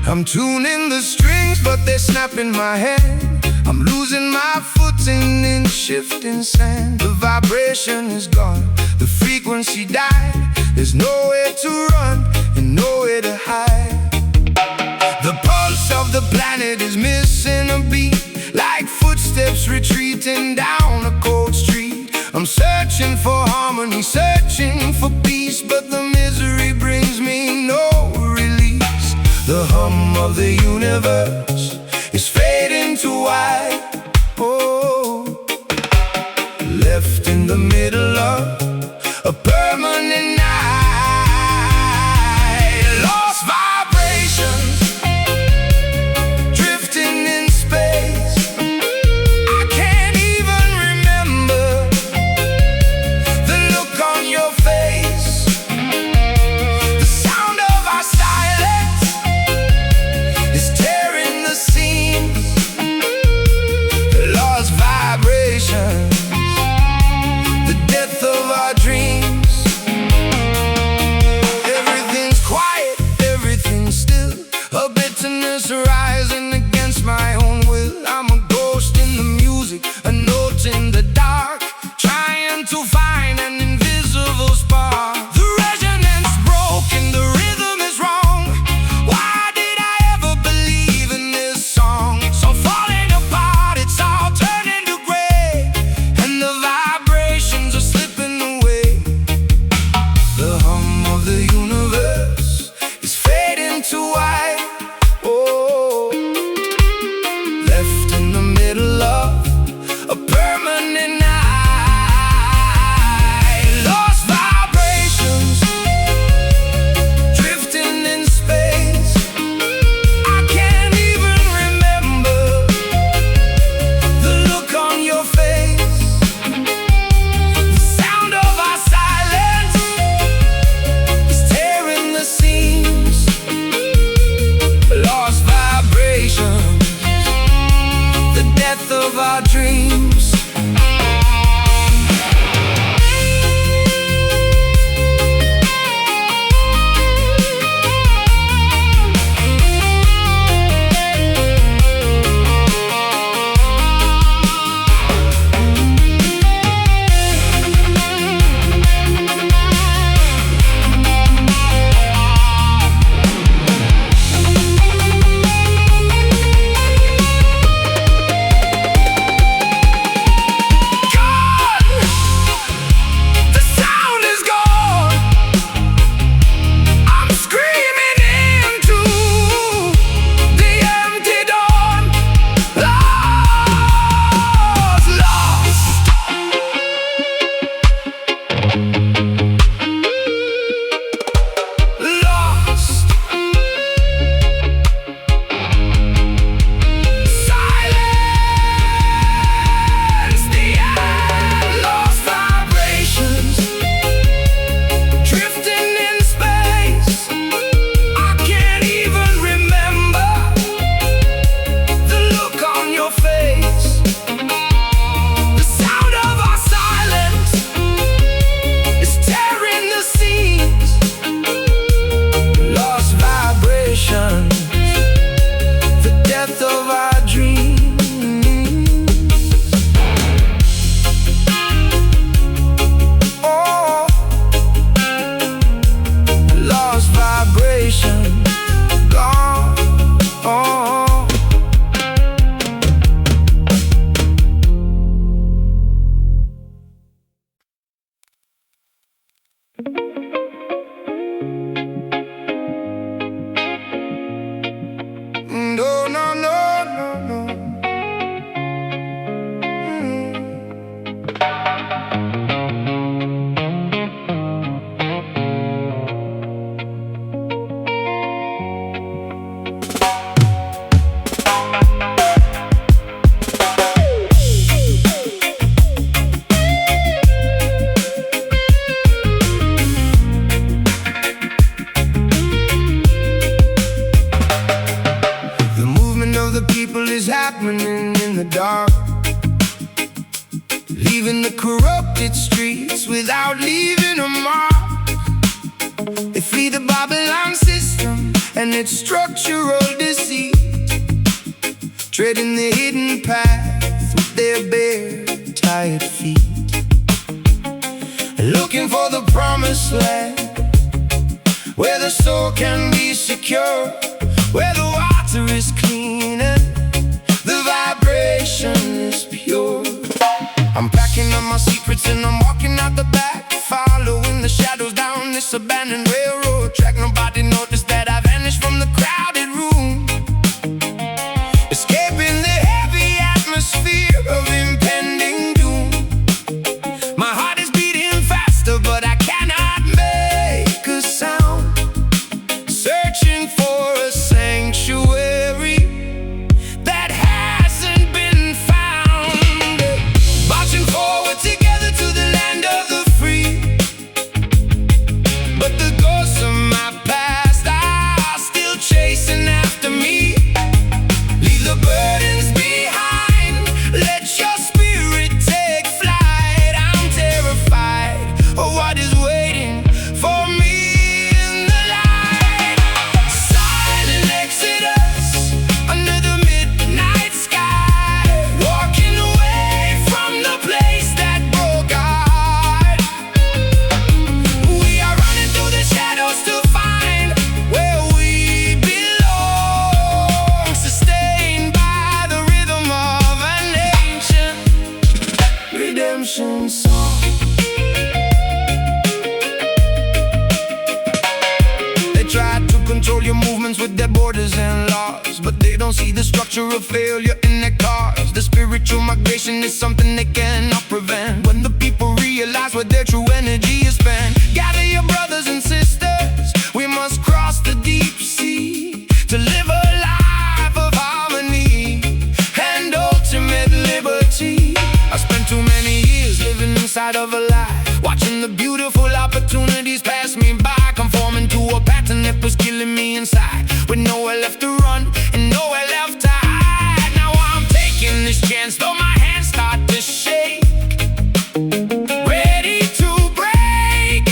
I'm tuning the strings, but they're snapping my hand. I'm losing my footing in shifting sand. The vibration is gone, the frequency died. There's nowhere to run and nowhere to hide. The pulse of the planet is missing a beat, like footsteps retreating down a cold street. I'm searching for harmony, searching for peace, but the misery brings me no release. The hum of the universe is fading to white. Oh, left in the middle of a permanent night. Lost vibrations, drifting in space. I can't even remember the look on your face. The sound of our silence is tearing the seams. Lost vibrations, the death of our dreams. Everything's quiet, everything's still, a bitterness rising against my own will. I'm a ghost in the music, a note in the dark, trying to find an invisible spark. The resonance broken, the rhythm is wrong. Why did I ever believe in this song? It's all falling apart, it's all turning to gray, and the vibrations are slipping away. The hum of the universe is fading to white. Oh, left in the middle of a permanent night. Lost vibrations, drifting in space. I can't even remember the look on your face. The sound of our silence is tearing the seams. happening in the dark, leaving the corrupted streets without leaving a mark. They flee the Babylon system and its structural deceit, treading the hidden path with their bare, tired feet, looking for the promised land, where the soul can be secure, where the water is clean and the vibration is pure. I'm packing up my secrets and I'm walking out the back, following the shadows down this abandoned railroad track. Nobody noticed that I vanished from the crowded room, escaping the heavy atmosphere of impending doom. My heart is beating faster, but I cannot make a sound, searching for a sanctuary that hasn't been found. Marching forward together to the land of the free, but the ghosts of my past are still chasing after me. Leave the burdens behind, let your spirit take flight. I'm terrified of what is waiting for me in the light. Silent exodus under the midnight sky, walking away from the place that broke our heart. We are running through the shadows to find where we belong, sustained by the rhythm of an ancient redemption song. They try to control your movements with their borders and laws, but they don't see the structure of failure in their cars. The spiritual migration is something they cannot prevent. When the people realize where their true energy is spent, gather your brothers and sisters, we must cross the deep sea to live a life of harmony and ultimate liberty. I spent too many years living inside of a lie, watching the beautiful opportunities pass me by, conforming to a pattern that was killing me inside, with nowhere left to run and nowhere left to hide. Now I'm taking this chance, though my hands start to shake, ready to break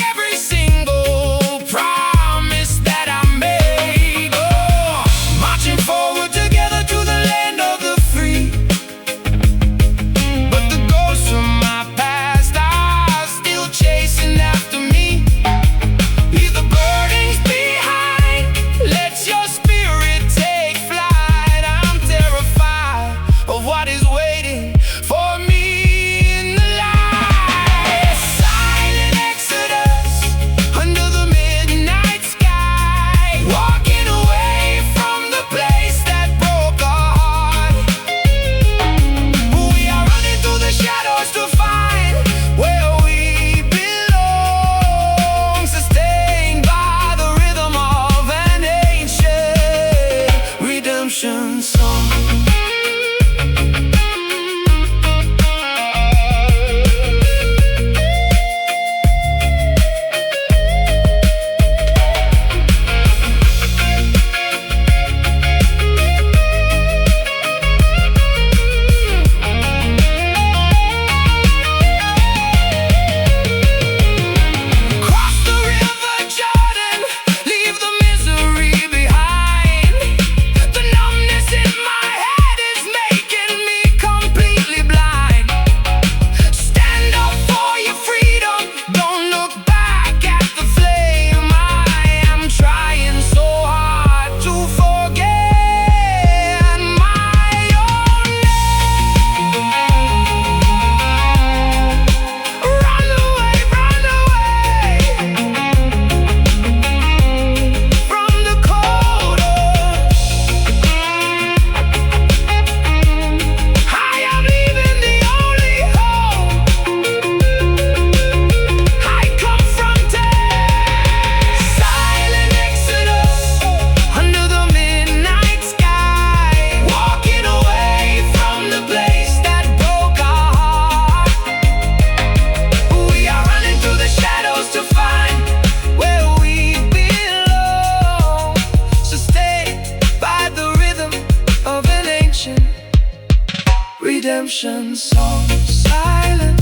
redemption song, silent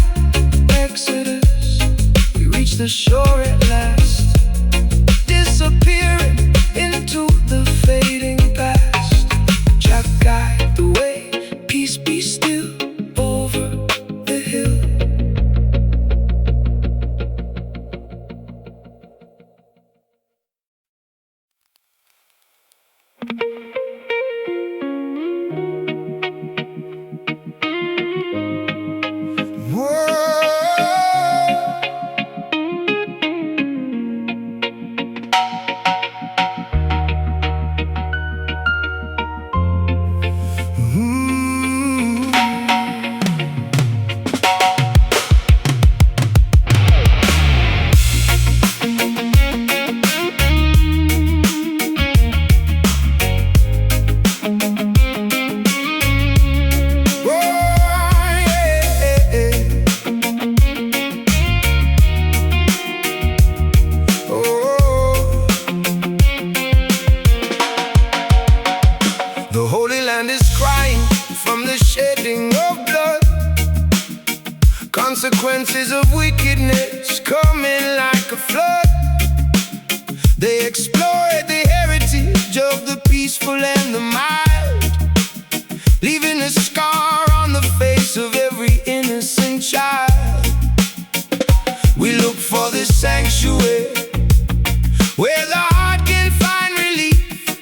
exodus. We reach the shore at last, disappearing into the fading past. Jah guide the way, peace be still over the hill. Consequences of wickedness coming like a flood. They exploit the heritage of the peaceful and the mild, leaving a scar on the face of every innocent child. We look for this sanctuary where the heart can find relief,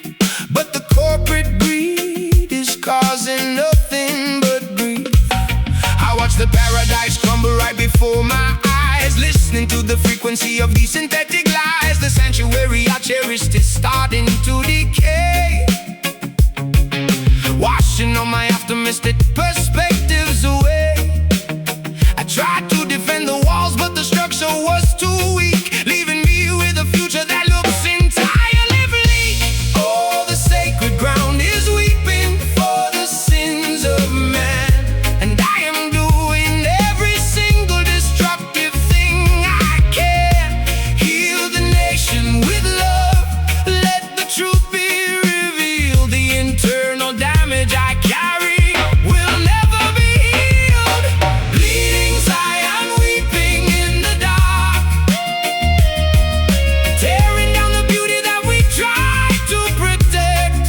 but the corporate greed is causing nothing but grief. I watch the paradise crumble right before my eyes, listening to the frequency of these synthetic lies. The sanctuary I cherished is starting to decay, washing all my optimistic perspectives away. I tried to defend the walls, but the structure was too weak, leaving me with a future that looks entirely bleak. Oh, the sacred ground is weeping for the sins of man, and I am doing every single destructive thing I can. Heal the nation with love, let the truth be revealed. The internal damage I carry will never be healed. Bleeding Zion, weeping in the dark, tearing down the beauty that we try to protect.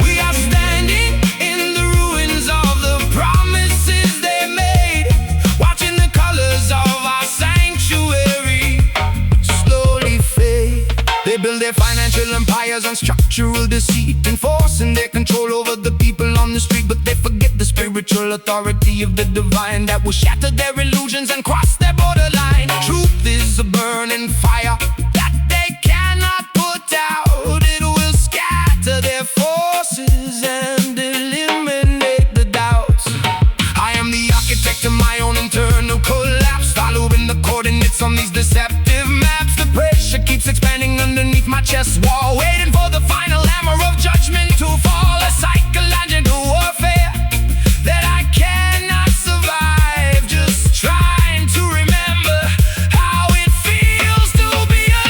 We are standing in the ruins of the promises they made, watching the colors of our sanctuary slowly fade. They build their financial empires on structural deceit, enforcing their control over the people on the street, but they forget the spiritual authority of the divine that will shatter their illusions and cross their borderline. Truth is a burning fire that they cannot put out. It will scatter their forces and eliminate the doubts. I am the architect of my own internal collapse, following the coordinates on these deceptive maps. The pressure keeps expanding underneath my chest wall, waiting for the final hammer of judgment to fall. A psychological warfare that I cannot survive, just trying to remember how it feels to be alive.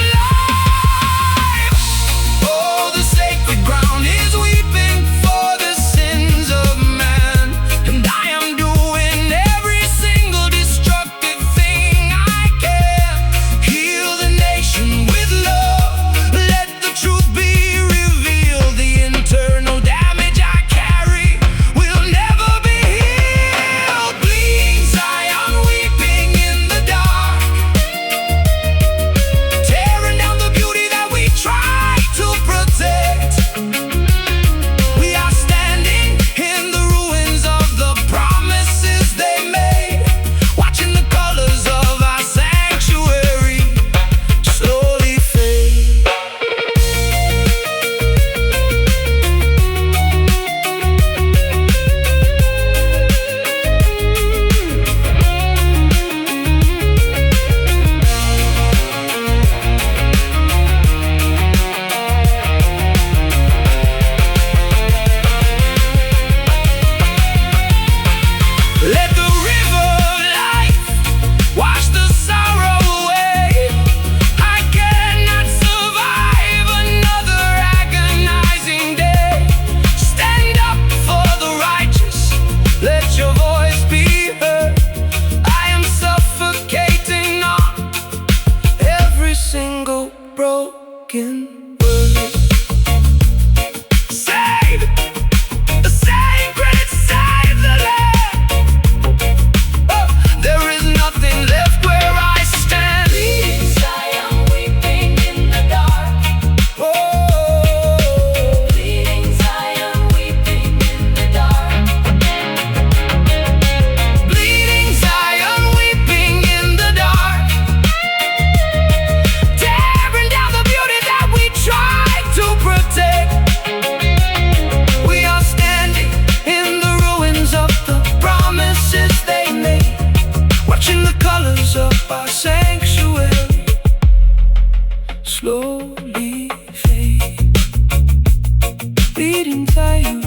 bleeding tayo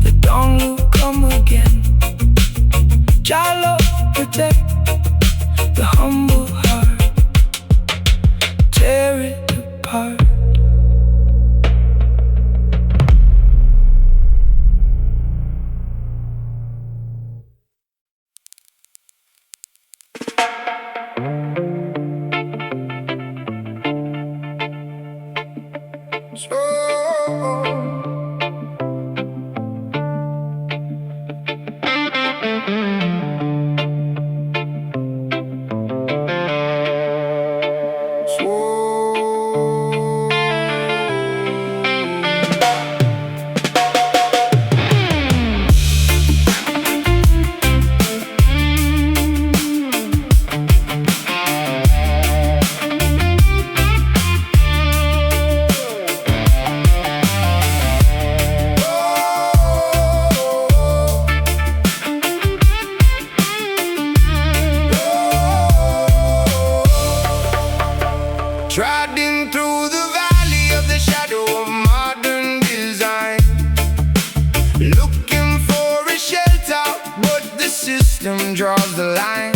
that don't look come again. Jalo, protect the humble heart, tear it apart. Trotting through the valley of the shadow of modern design, looking for a shelter, but the system draws the line.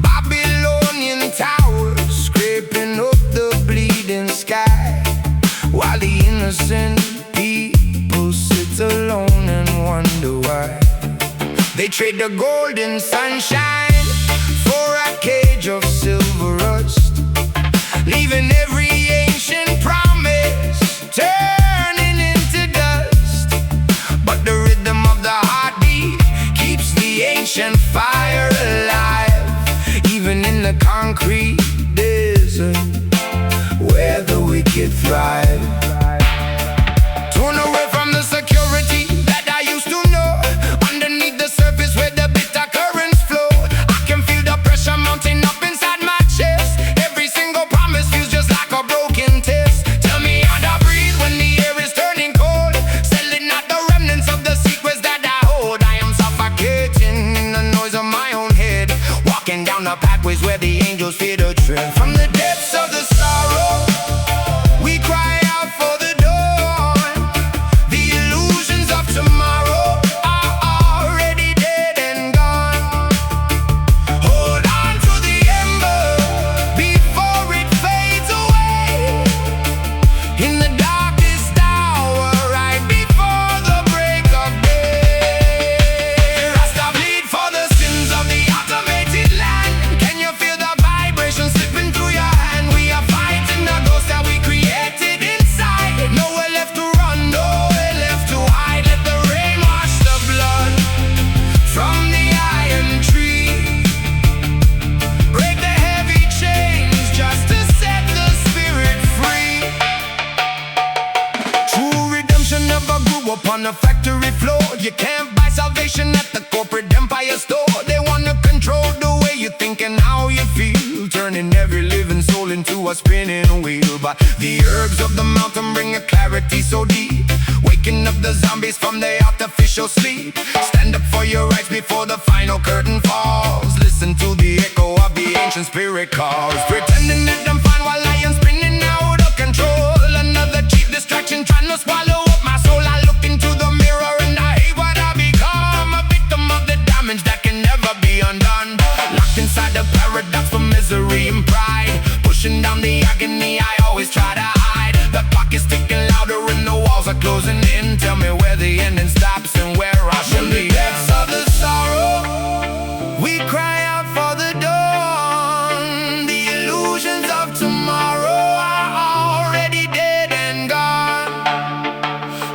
Babylonian towers scraping up the bleeding sky, while the innocent people sit alone and wonder why. They trade the golden sunshine for a cage of silver rust, leaving every ancient promise turning into dust. But the rhythm of the heartbeat keeps the ancient fire alive, even in the concrete desert where the wicked thrive. Torn away from the security that I used to know, underneath the surface where the bitter currents flow, I can feel the pressure mounting up inside my chest. Every single promise feels just like a broken test. Tell me how to breathe when the air is turning cold, selling out the remnants of the secrets that I hold. I am suffocating in the noise of my own head, walking down the pathways where the angels fear to tread. From the depths of the sorrow, we cry out for the dawn. The illusions of tomorrow are already dead and gone. Hold on to the ember before it fades away, in the darkest hour, right before the break of day. Rasta bleed for the sins of the automated land. Can you feel the vibration slipping through your hand? We are fighting the ghost that we created inside. Nowhere left to run, nowhere left to hide. Let the rain wash the blood from the iron tree, break the heavy chains just to set the spirit free. True redemption never grew up on the factory floor. You can't buy salvation at the corporate empire store. They wanna control the way you think and how you feel, turning every living soul into a spinning wheel. But the herbs of the mountain bring a clarity so deep, waking up the zombies from their artificial sleep. Stand up for your rights before the final curtain falls. Listen to the echo of the ancient spirit calls, pretending that I'm fine while I am spinning out of control. Another cheap distraction trying to swallow up my soul. I look into the mirror and I hate what I become, a victim of the damage that can never be undone. Locked inside the paradox for misery and pride, pushing down the agony I always try to hide. The clock is ticking louder and the walls are closing in. Tell me where the ending stops and where I should be. From the depths of the sorrow, we cry out for the dawn. The illusions of tomorrow are already dead and gone.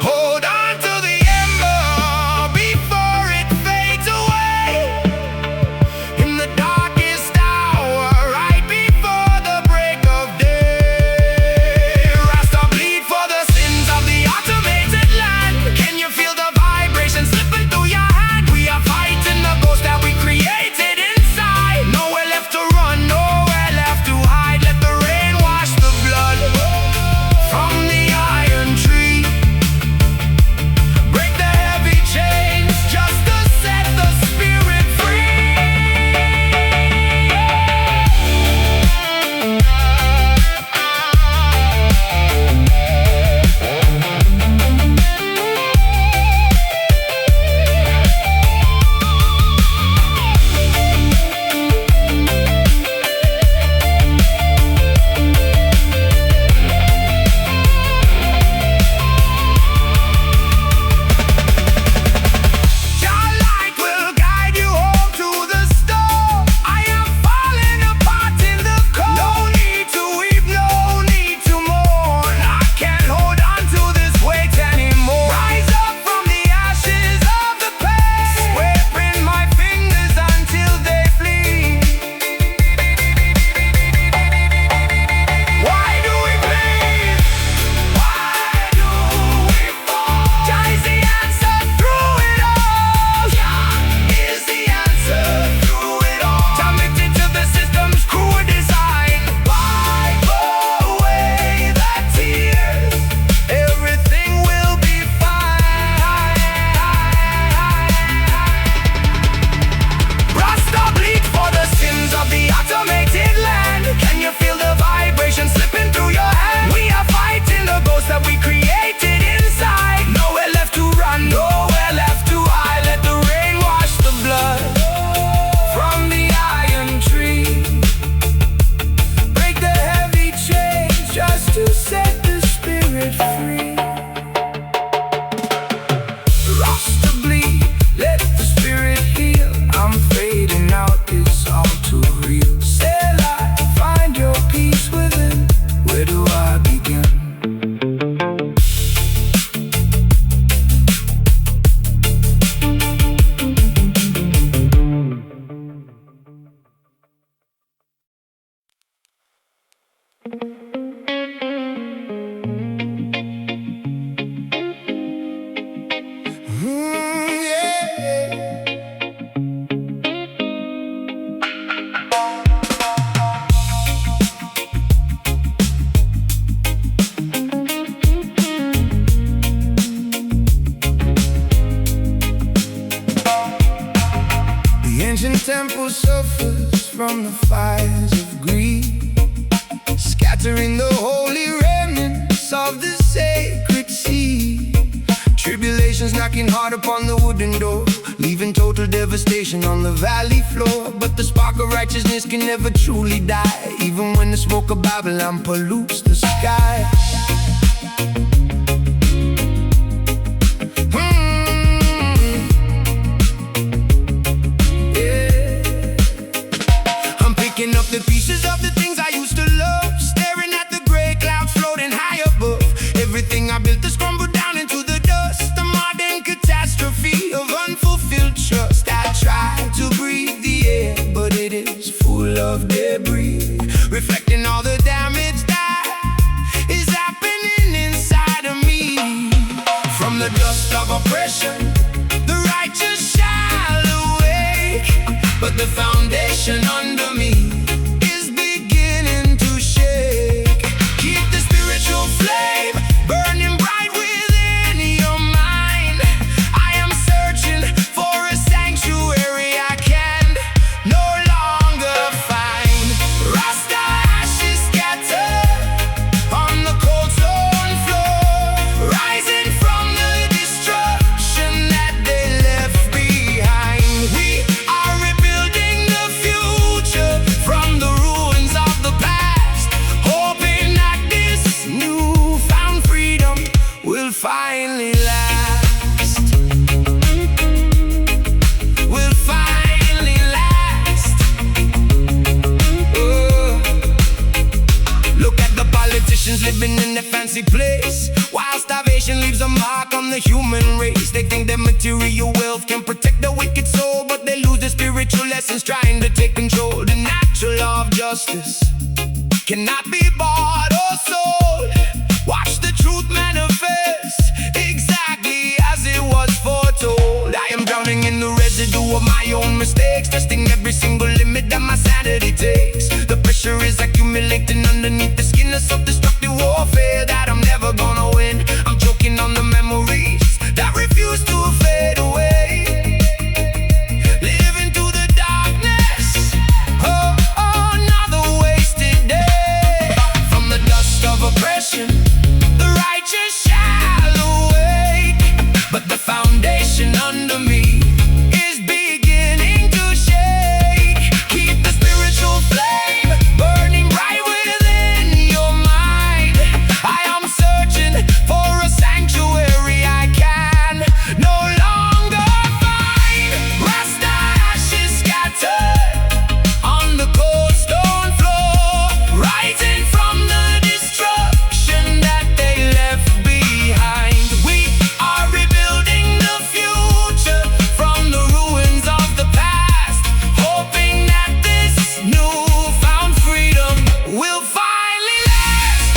Hold on to the ember before it fades away, in the darkest hour, right before the break of day. Rasta bleed for the sins of the automated land. Can you feel the vibration slipping through your hand? We are fighting soul suffers from the fires of greed, scattering the holy remnants of the sacred seed. Tribulations knocking hard upon the wooden door, leaving total devastation on the valley floor. But the spark of righteousness can never truly die, even when the smoke of Babylon pollutes the sky. Picking up the pieces of the things I used to love, staring at the gray clouds floating high above. Everything I built has crumbled down into the dust, a modern catastrophe of unfulfilled trust. I try to breathe the air, but it is full of debris, reflecting all the damage that is happening inside of me. From the dust of oppression, the righteous shall awake, but the foundation under me is beginning to shake. Keep the spiritual flame burning bright within your mind. I am searching for a sanctuary I can no longer find. Rasta ashes scattered on the cold stone floor, rising from the destruction that they left behind. We are rebuilding the future from the ruins of the past, hoping that this newfound freedom will finally last. Will finally last. Oh. Look at the politicians living in their fancy place, while starvation leaves a mark on the human race. They think that material wealth can protect the wicked soul, but they lose the spiritual lessons trying to take control. The natural law of justice cannot be bought or sold. Watch the truth manifest exactly as it was foretold. I am drowning in the residue of my own mistakes, testing every single limit that my sanity takes. The pressure is accumulating underneath the skin of self-destructive warfare that I'm never gonna win. I'm choking on the memories that refuse to fade away, living through the darkness. Oh, another wasted day. From the dust of oppression, the righteous shall awake, but the foundation under me is beginning to shake. Keep the spiritual flame burning bright within your mind. I am searching for a sanctuary I can no longer find. Rasta ashes scattered on the cold stone floor, rising from the destruction that they left behind. We are rebuilding the future from the ruins of the past, hoping that this newfound freedom will finally last.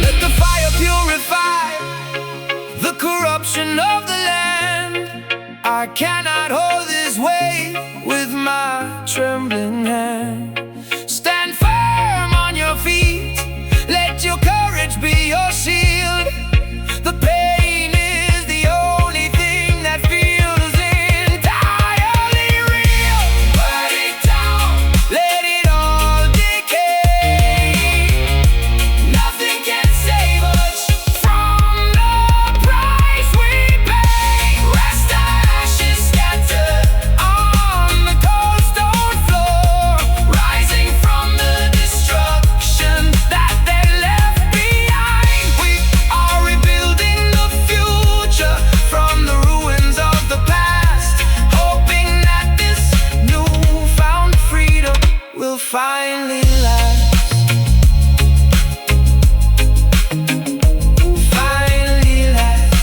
Let the fire purify the corruption of the land. I cannot hold this weight with my trembling hand. Stand firm on your feet, let your courage be your shield. The pain is the only thing that feels entirely real. Burn it down, let it all decay. Nothing can save us from the price we pay. Rasta ashes scattered on the cold stone floor, rising from the destruction that they left behind. We are rebuilding the future from the ruins of the past, hoping that this newfound freedom will finally last. Finally last.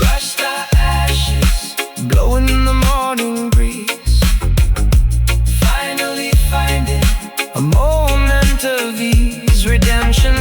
Rasta ashes blowing in the morning breeze, finally finding a moment of ease. Redemption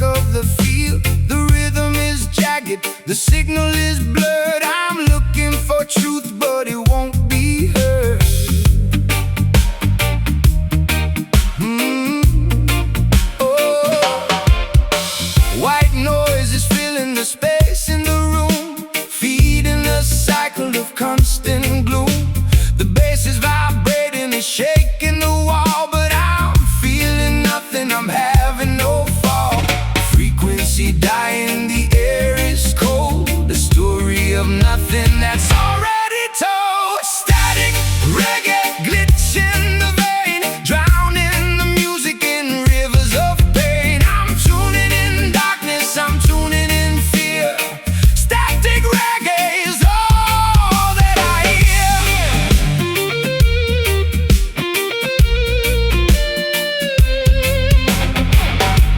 of the field. The rhythm is jagged, the signal is blurred. I'm looking for truth, but it won't be heard. White noise is filling the space in the room, feeding a cycle of constant gloom. The bass is vibrating, it's shaking the wall, but I'm feeling nothing, I'm having no fall. Frequency dying, the air is cold. The story of nothing that's already told. Static, reggae, glitch in the vein, drowning the music in rivers of pain. I'm tuning in darkness, I'm tuning in fear. Static reggae is all that I hear.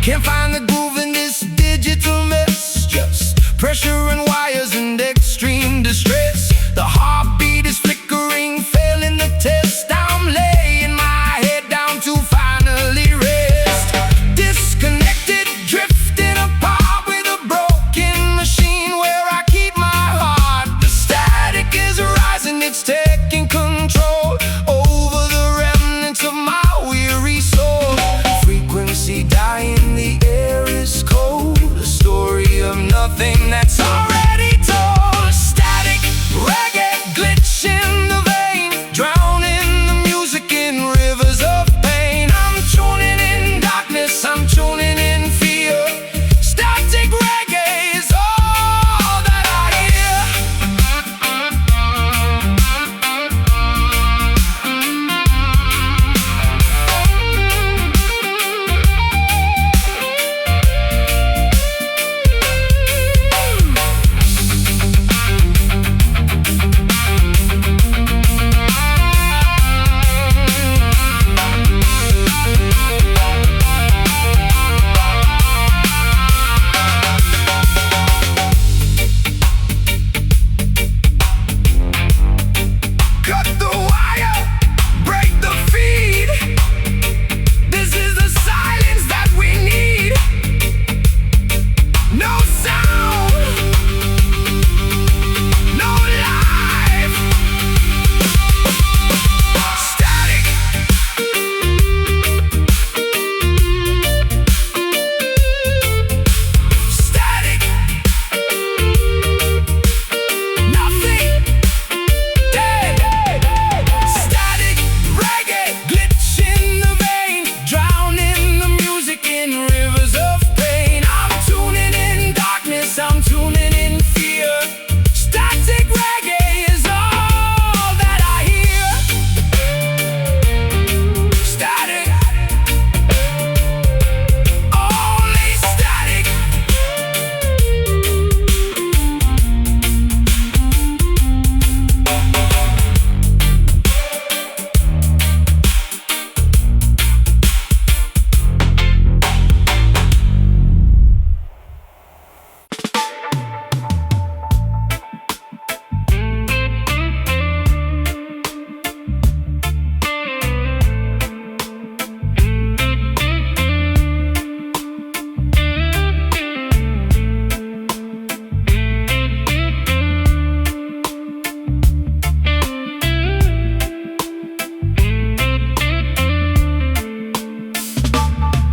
Can't find the groove in this digital mess, just pressure and wires and extreme distress. The heartbeat is flickering, failing the test. I'm laying my head down to finally rest. Disconnected, drifting apart with a broken machine where I keep my heart. The static is rising, it's taking control over the remnants of my weary soul. Frequency dying, the air is cold. The story of nothing that's already told. Static, reggae, glitch in the vein, drowning the music in rivers of pain. I'm tuning in darkness, I'm tuning in fear. Static reggae is all that I hear. Cut the wire, break the feed. This is the silence that we need. No sound, no life. Static. Static. Nothing. Dead. Static, reggae, glitch in the vein, drowning the music in rivers of pain. I'm tuning in darkness, I'm tuning in fear. Static reggae is all that I hear. Static, only static.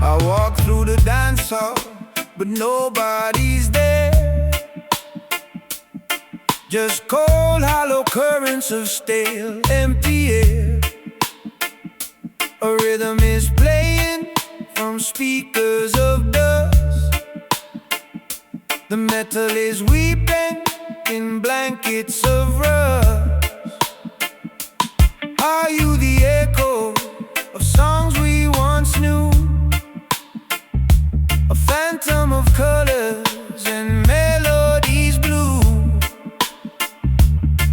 I walk through the dance hall, but nobody's there. Just cold, hollow currents of stale, empty air. A rhythm is playing from speakers of dust. The metal is weeping in blankets of rust. Are you the echo of songs we once knew? A phantom of colors and melodies blue.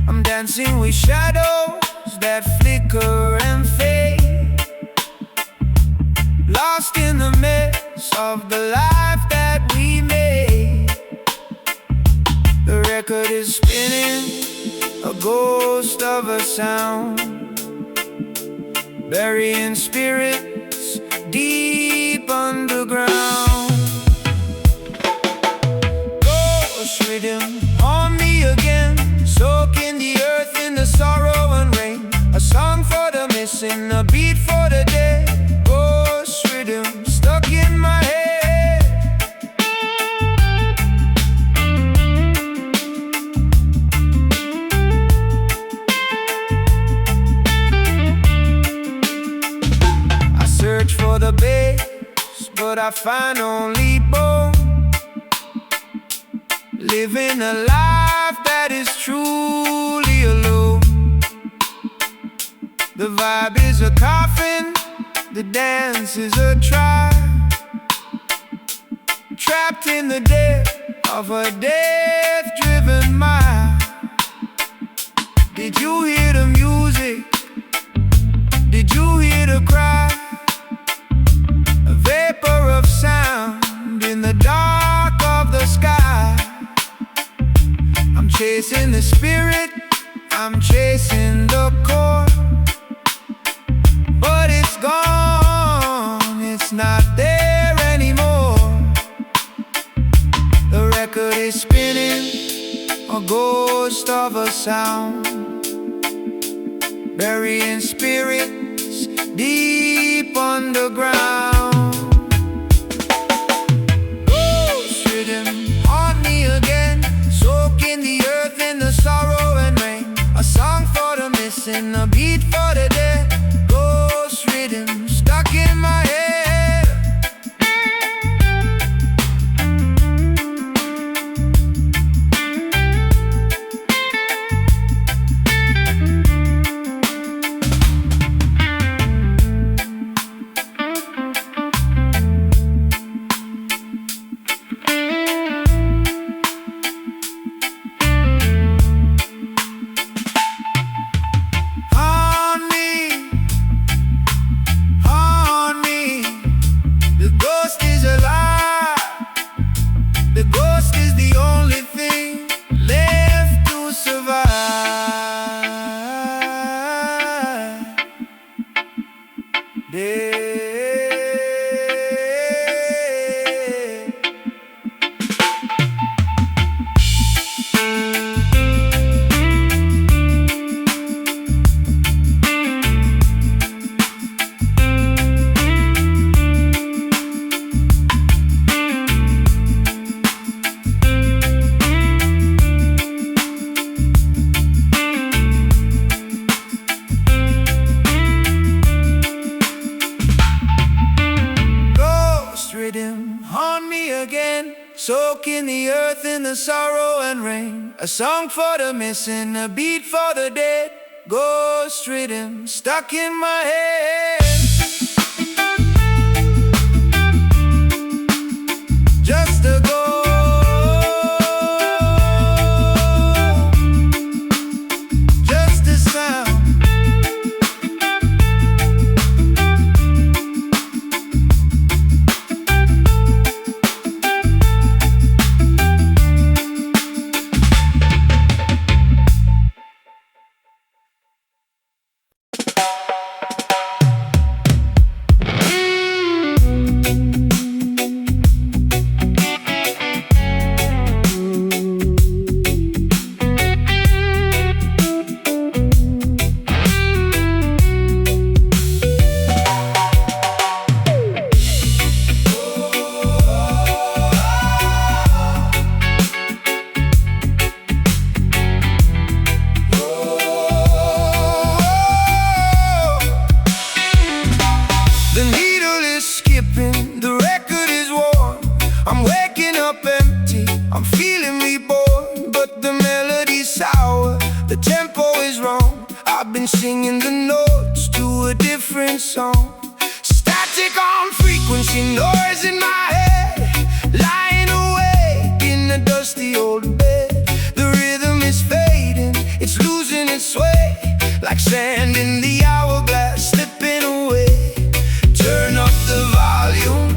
I'm dancing with shadows that flicker and fade, lost in the mess of the life that we made. The record is spinning, a ghost of a sound, burying spirits deep underground. I find only bone, living a life that is truly alone. The vibe is a coffin, the dance is a tribe, trapped in the depth of a death-driven mind. Did you hear the music? Did you hear the cry? A vapor of sound in the dark of the sky. I'm chasing the spirit, I'm chasing the core, but it's gone, it's not there anymore. The record is spinning, a ghost of a sound, burying spirits deep underground. Ghost rhythm haunt me again, soaking the earth in the sorrow and rain. A song for the missing, a beat for the dead. Ghost rhythm stuck in my head. Soaking the earth in the sorrow and rain. A song for the missing, a beat for the dead. Ghost rhythm stuck in my head. Just a ghost, just a sound. Singing the notes to a different song. Static on frequency, noise in my head, lying awake in a dusty old bed. The rhythm is fading, it's losing its sway, like sand in the hourglass slipping away. Turn up the volume,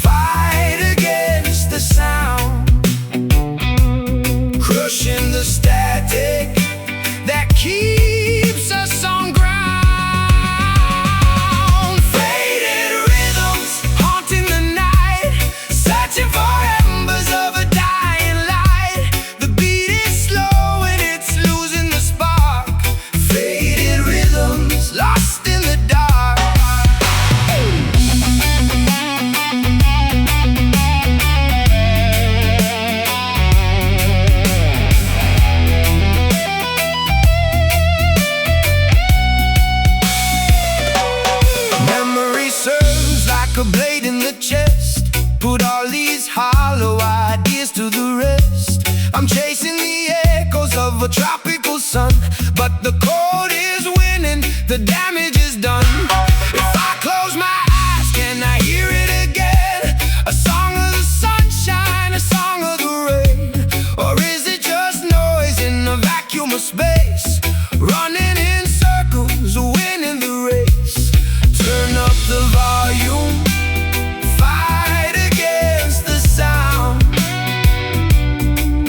fight against the sound, crushing the static that keeps us on ground. Faded rhythms haunting the night. tropical sun. But the cold is winning, the damage is done. If I close my eyes, can I hear it again? A song of the sunshine, a song of the rain. Or is it just noise in a vacuum of space? Running in circles, winning the race. Turn up the volume, fight against the sound,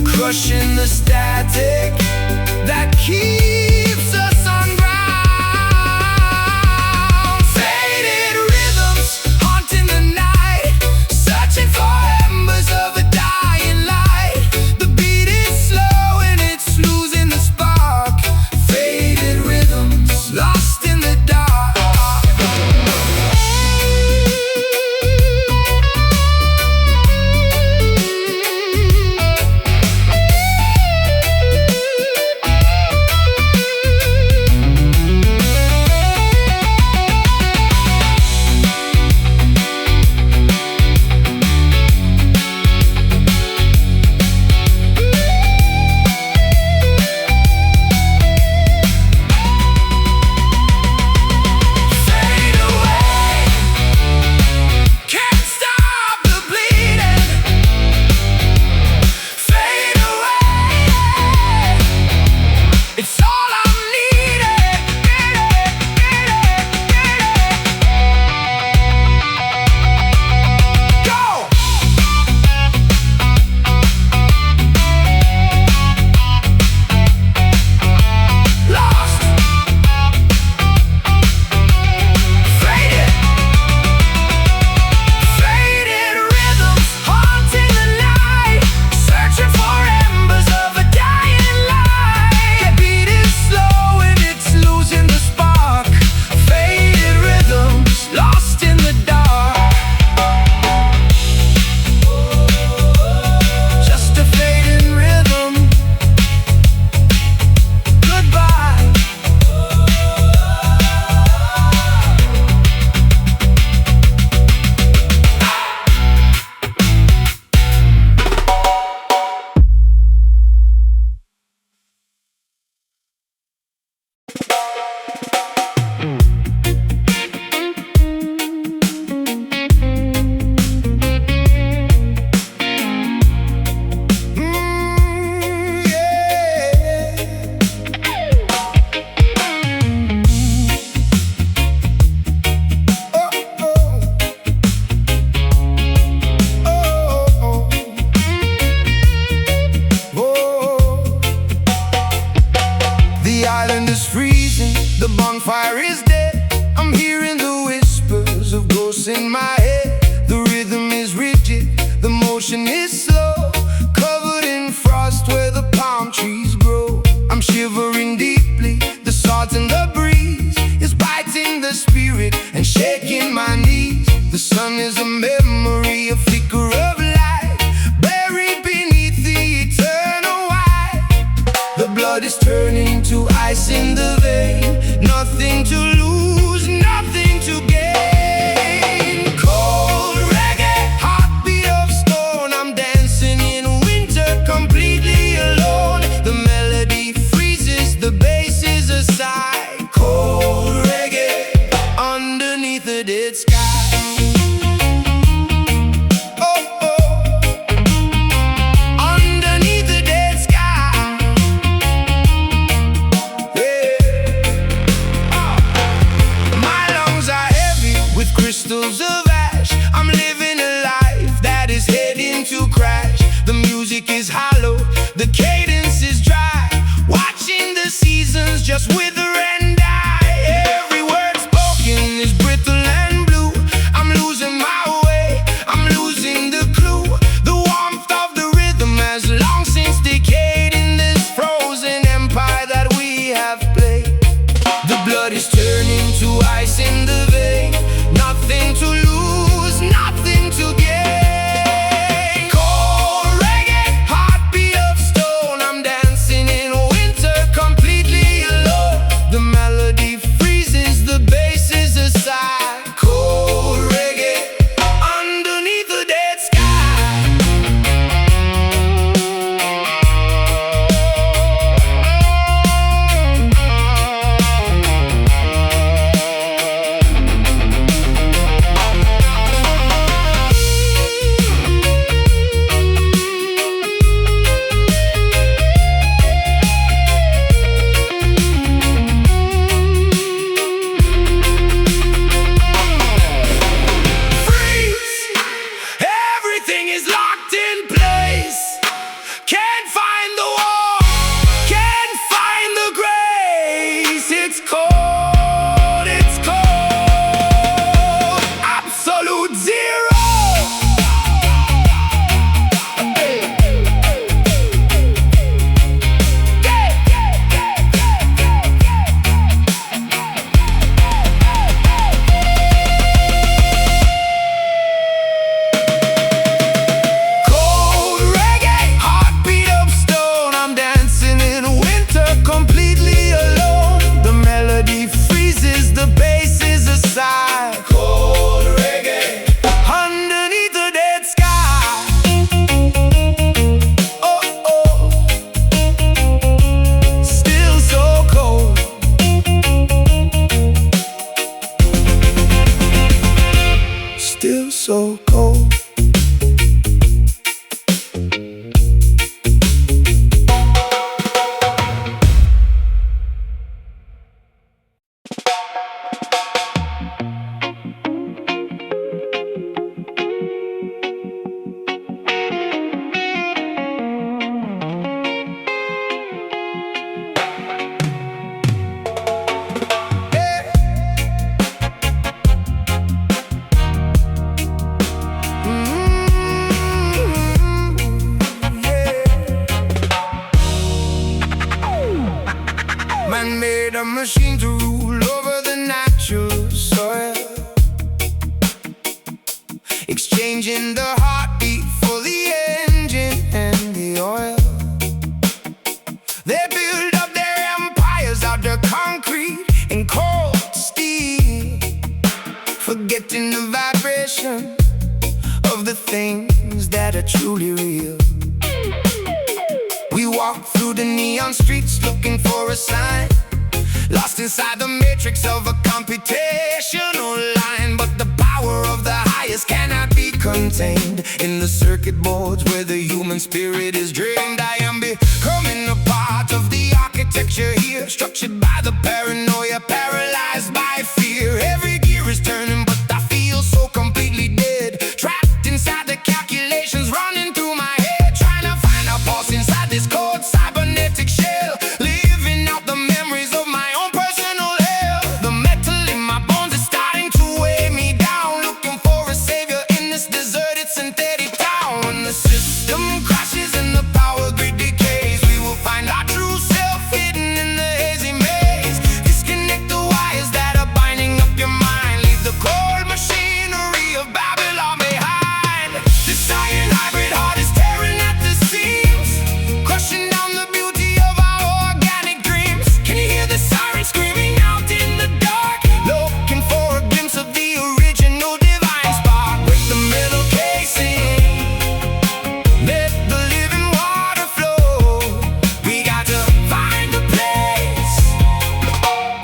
crushing the static that keeps us on ground. Faded rhythms haunting the night, searching for embers of a dying light. The beat is slow and it's losing the spark. Faded rhythms lost in the dark. The bonfire is dead. I'm hearing the whispers of ghosts in my head. The rhythm is rigid, the motion is slow, covered in frost where the palm trees grow. I'm shivering deeply, the swords in the breeze is biting the spirit and shaking my knees. The sun is a memory, a flicker of light, buried beneath the eternal white. The blood is turning to ice in the vein. Nothing to lose, nothing to gain. Cold reggae, heartbeat of stone. I'm dancing in winter, completely alone. The melody freezes, the bass is a sigh. Cold reggae, underneath the dead sky. Crystals of ash, I'm living a life that is heading to crash. The music is hollow, the cadence is dry, watching the seasons just wither and die. Every word spoken is brittle and blue. I'm losing my way, I'm losing the clue. The warmth of the rhythm has long since decayed in this frozen empire that we have played. The blood is turning to ice in the vein. Nothing to lose, nothing to gain. Cold reggae, heart create a machine to rule over the natural soil, exchanging the heartbeat for the engine and the oil. They build up their empires out of concrete and cold steel, forgetting the vibration of the things that are truly real. We walk through the neon streets looking for a sign, lost inside the matrix of a computational line. But the power of the highest cannot be contained in the circuit boards where the human spirit is drained. I am becoming a part of the architecture here, structured by the paranoia, paralyzed by fear. Every gear is turning, but I feel so completely dead, trapped inside the calculations running through my head, trying to find a pulse inside this cold cybernetic shell, living out the memories of my own personal hell. The metal in my bones is starting to weigh me down, looking for a savior in this deserted synthetic town. When the system crashes and the power grid decays, we will find our true self hidden in the hazy maze. Disconnect the wires that are binding up your mind, leave the cold machinery of Babylon behind. This iron hybrid heart is tearing at the seams, crushing down the beauty of our organic dreams. Can you hear the siren screaming out in the dark, looking for a glimpse of the original divine spark? Break the metal casing, let the living water flow. We got to find a place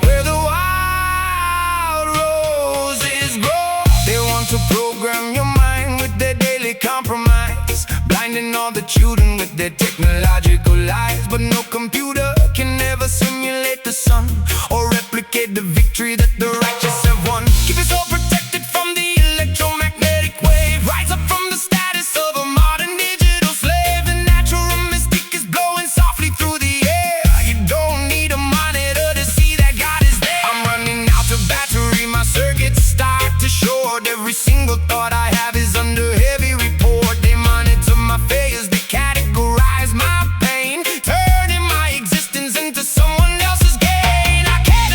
where the wild roses grow. They want to program your mind with their daily compromise, blinding all the children with their technological lies. But no computer can ever simulate the sun or replicate the victory that the righteous have won. Keep us all protected from the electromagnetic wave, rise up from the status of a modern digital slave. The natural mystic is blowing softly through the air. You don't need a monitor to see that God is there. I'm running out of battery, my circuits start to short. Every single thought I have is under heavy report. They monitor my failures, they categorize my pain, turning my existence into someone else's gain. I can't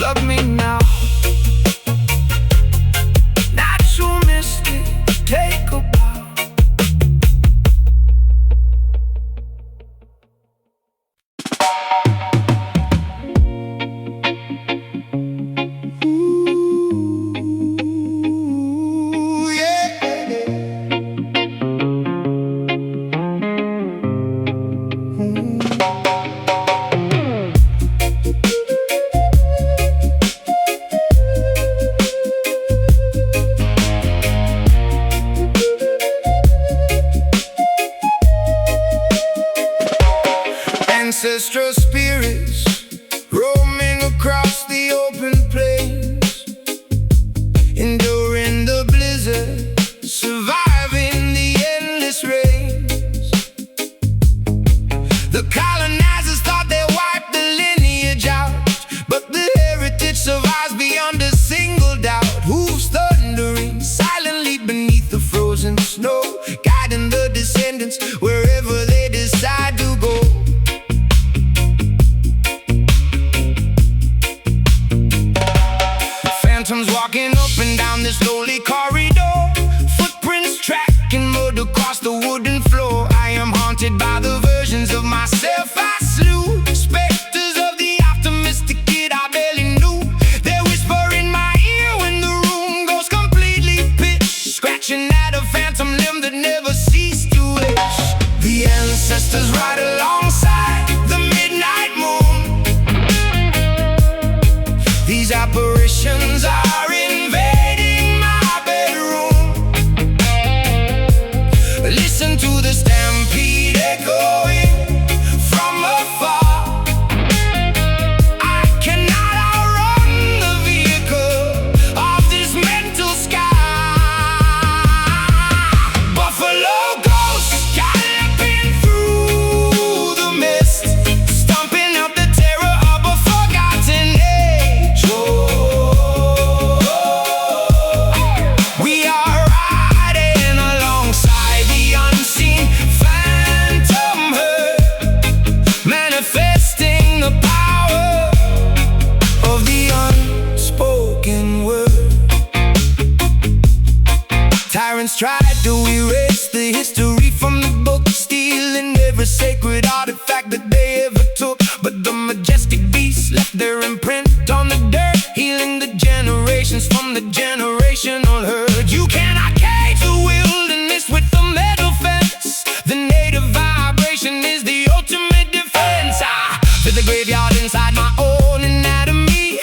plug me now. Natural mystic, take a bow. Ancestral spirits roaming across the open plains, enduring the blizzard, surviving the endless rains. The colonizers thought they wiped the lineage out, but the heritage survives beyond a single doubt. Hooves thundering silently beneath the frozen snow, guiding the descendants wherever they decide to go. Phantoms walking up and down this lowly corridor, footprints tracking mud across the wooden floor. I am haunted by the versions of myself I slew, specters of the optimistic kid I barely knew. They whisper in my ear when the room goes completely pitch, scratching at a phantom limb that never ceased to itch. The ancestors ride alongside the midnight moon. These apparitions are invading my bedroom. Listen to the stampede echoing from afar. I cannot outrun the vehicle of this mental sky. Buffalo ghosts galloping through the mist, stomping up the terror of a forgotten age. We are riding alongside the unseen phantom herd, manifesting the power of the unspoken word. Tyrants tried to erase the history from the book, stealing every sacred artifact that they ever took. But the majestic beasts left their imprint on the dirt, healing the generations from the generational herd. You cannot cage the wilderness with the metal fence. The native vibration is the ultimate defense. I feel the graveyard inside my own anatomy,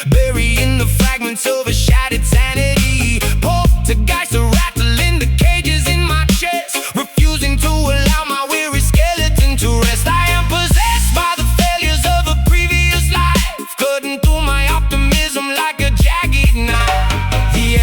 burying the fragments of a shattered sanity. Poltergeist are rattling the cages in my chest, refusing to allow my weary skeleton to rest. I am possessed by the failures of a previous life, cutting through my optimism like a jagged knife. The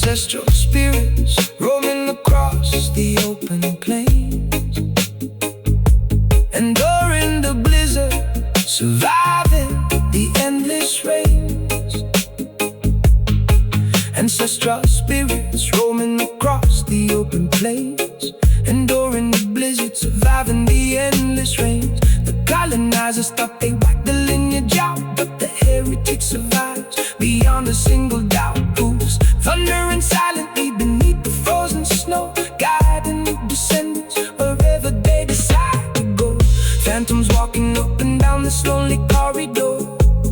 Ancestral spirits roaming across the open plains, enduring the blizzard, surviving the endless rains. Ancestral spirits roaming across the open plains, enduring the blizzard, surviving the endless rains. The colonizers thought they whacked the lineage out, but the heritage survives beyond a single doubt. Who's thundering silently beneath the frozen snow, guiding the descendants wherever they decide to go. Phantoms walking up and down this lonely corridor,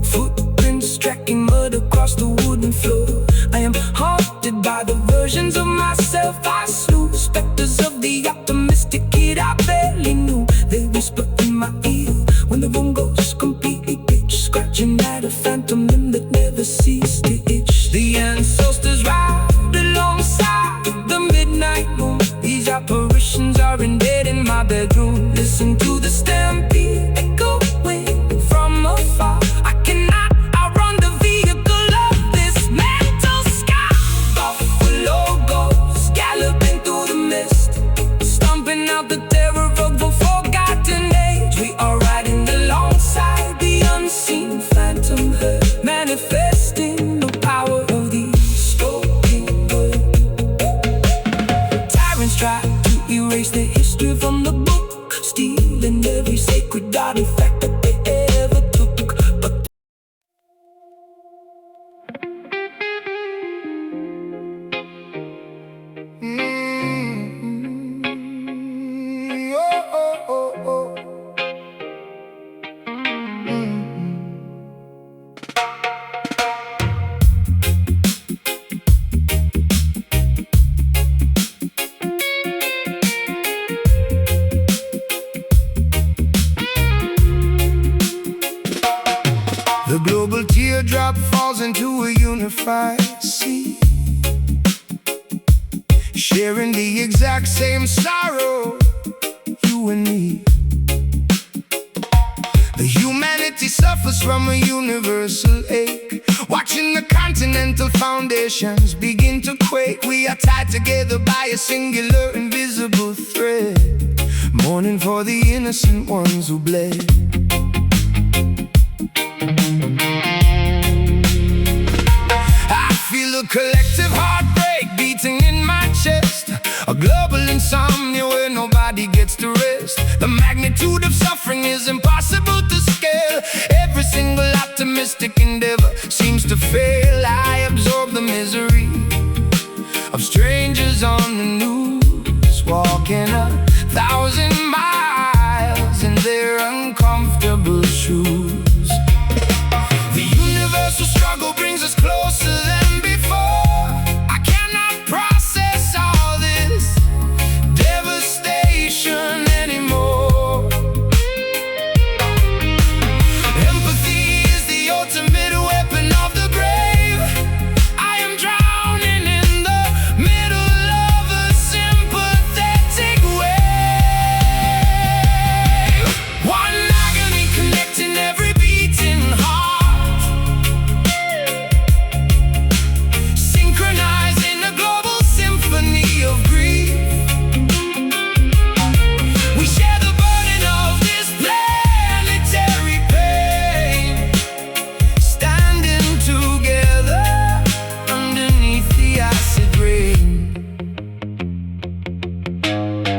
footprints tracking mud across the wooden floor. I am haunted by the versions of myself I slew, specters of the optimistic kid I barely knew. They whisper in my ear when the room goes completely pitch, scratching at a phantom limb that never ceased to itch. The ancestors ride alongside the midnight moon. These apparitions are embedded in my bedroom. Listen to the stampede echoing from afar. I cannot outrun the vehicle of this mental sky. Buffalo ghosts galloping through the mist, stomping out the terror of a forgotten age. We are riding alongside the unseen phantom herd, manifesting the power of the spoken word. Tyrants try to erase the history from the book, stealing every sacred artifact that they ever took. But oh, oh, oh, oh. The global teardrop falls into a unified sea, sharing the exact same sorrow, you and me. The humanity suffers from a universal ache, watching the continental foundations begin to quake. We are tied together by a singular invisible thread, mourning for the innocent ones who bled. I feel a collective heartbreak beating in my chest, a global insomnia where nobody gets to rest. The magnitude of suffering is impossible to scale. Every single optimistic endeavor seems to fail. I absorb the misery of strangers on the news, walking 1,000 miles in their uncomfortable shoes. The universal struggle brings us closer than before. I cannot process all this devastation anymore. Empathy is the ultimate weapon of the brave. I am drowning in the middle of a sympathetic wave. One agony connecting every beating heart, synchronizing a global symphony of grief. We share the burden of this planetary pain, standing together underneath the acid rain.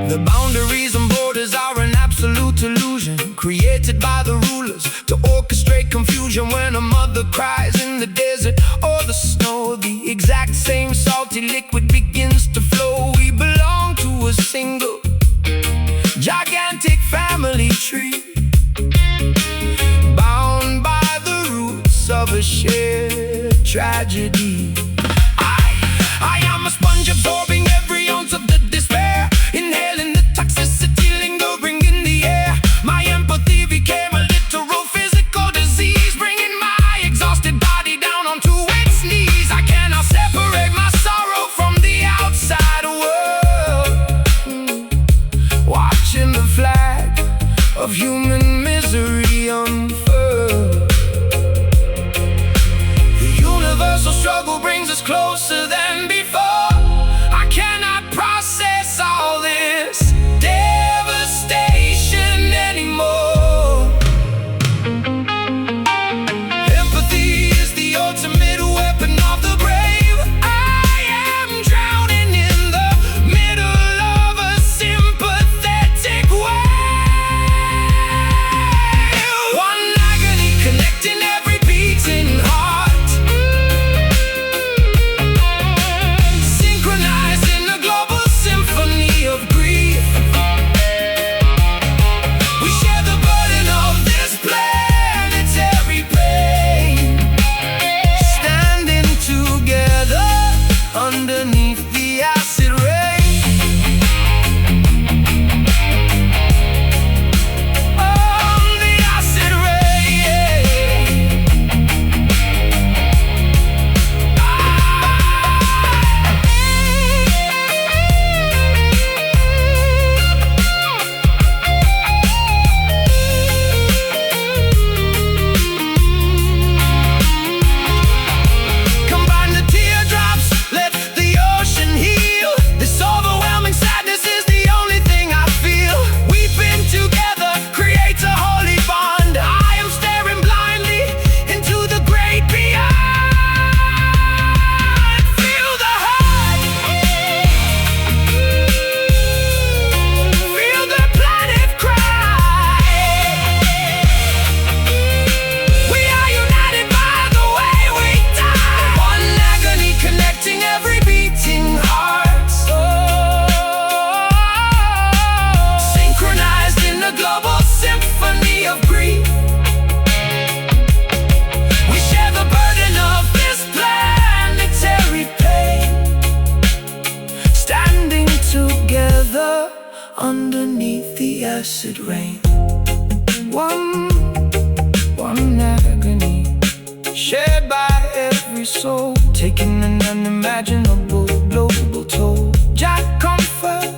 The boundaries and borders are an absolute illusion, created by the rulers to orchestrate confusion. When a mother cries in the desert or the snow, the exact same salty liquid begins to flow. We belong to a single gigantic family tree, bound by the roots of a shared tragedy. I am a sponge absorbing every ounce of the despair, inhaling the toxicity lingering in the air. My empathy became a literal physical disease, bringing my exhausted body down onto its knees. I cannot separate my sorrow from the outside world, watching the flag of human misery unfurl. The universal struggle brings us closer than before. underneath the acid rain. One agony shared by every soul, taking an unimaginable global toll. Jack comfort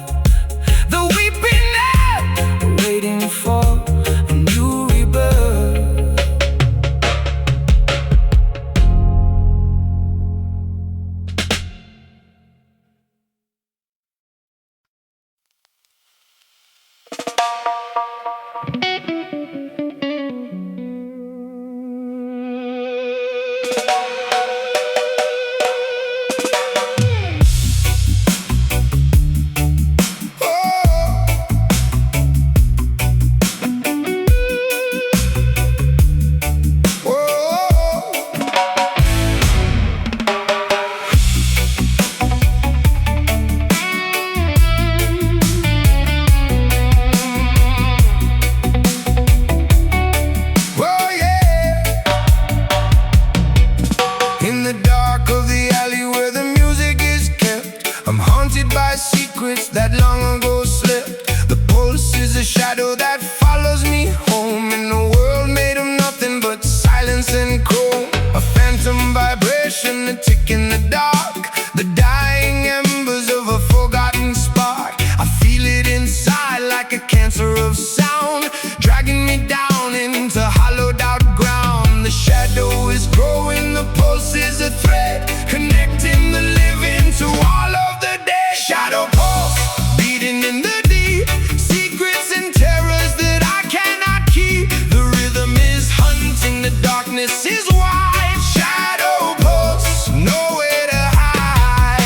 the weeping end, waiting for a new rebirth. That long ago slipped. The pulse is a shadow that follows me home, in a world made of nothing but silence and chrome. A phantom vibration, a tick in the dark, the dying embers of a forgotten spark. I feel it inside like a cancer of sound, dragging me down into hollowed out ground. The shadow is growing, the pulse is a thread, connecting the living to all of the dead. Shadow pulse, beating in the deep, secrets and terrors that I cannot keep. The rhythm is hunting, the darkness is wide. Shadow pulse, nowhere to hide.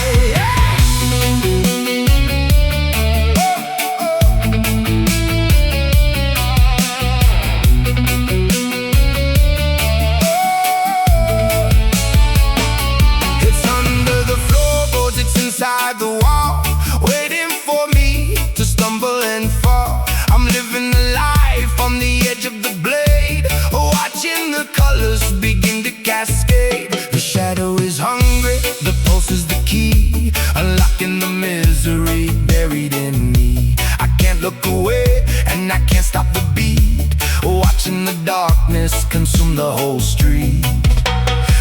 It's under the floorboards, it's inside the wall, waiting for me to stumble and fall. I'm living the life on the edge of the blade, watching the colors begin to cascade. The shadow is hungry, the pulse is the key, unlocking the misery buried in me. I can't look away and I can't stop the beat, watching the darkness consume the whole street.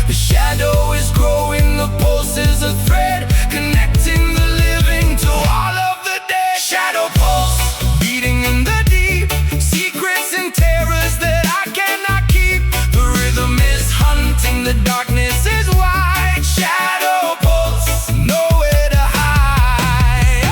The shadow is growing, the pulse is a thread, connecting the living to all of the dead. Shadow pulse, beating in the deep, secrets and terrors that I cannot keep. The rhythm is hunting, the darkness is wide. Shadow pulse, nowhere to hide.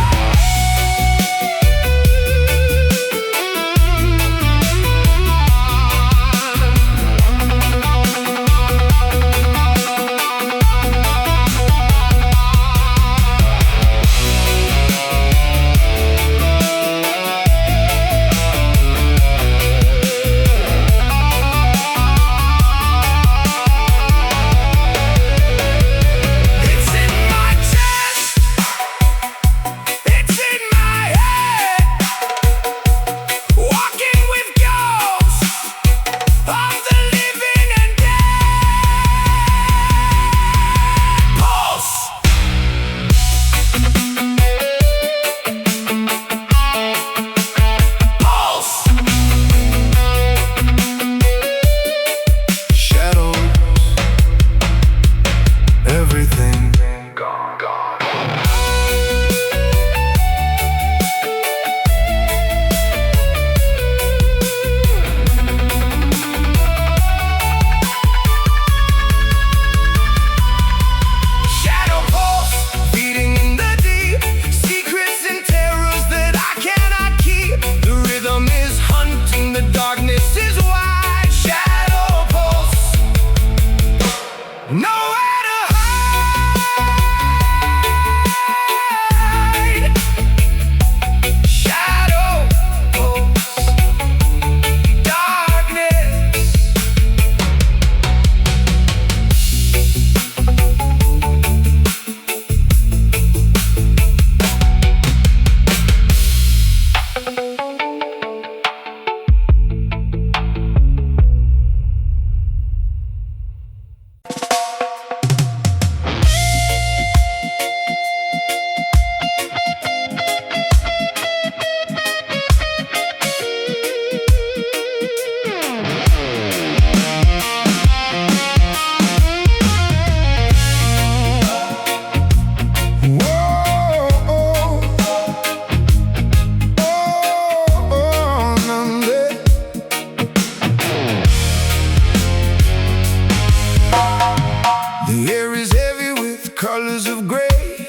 colors of gray,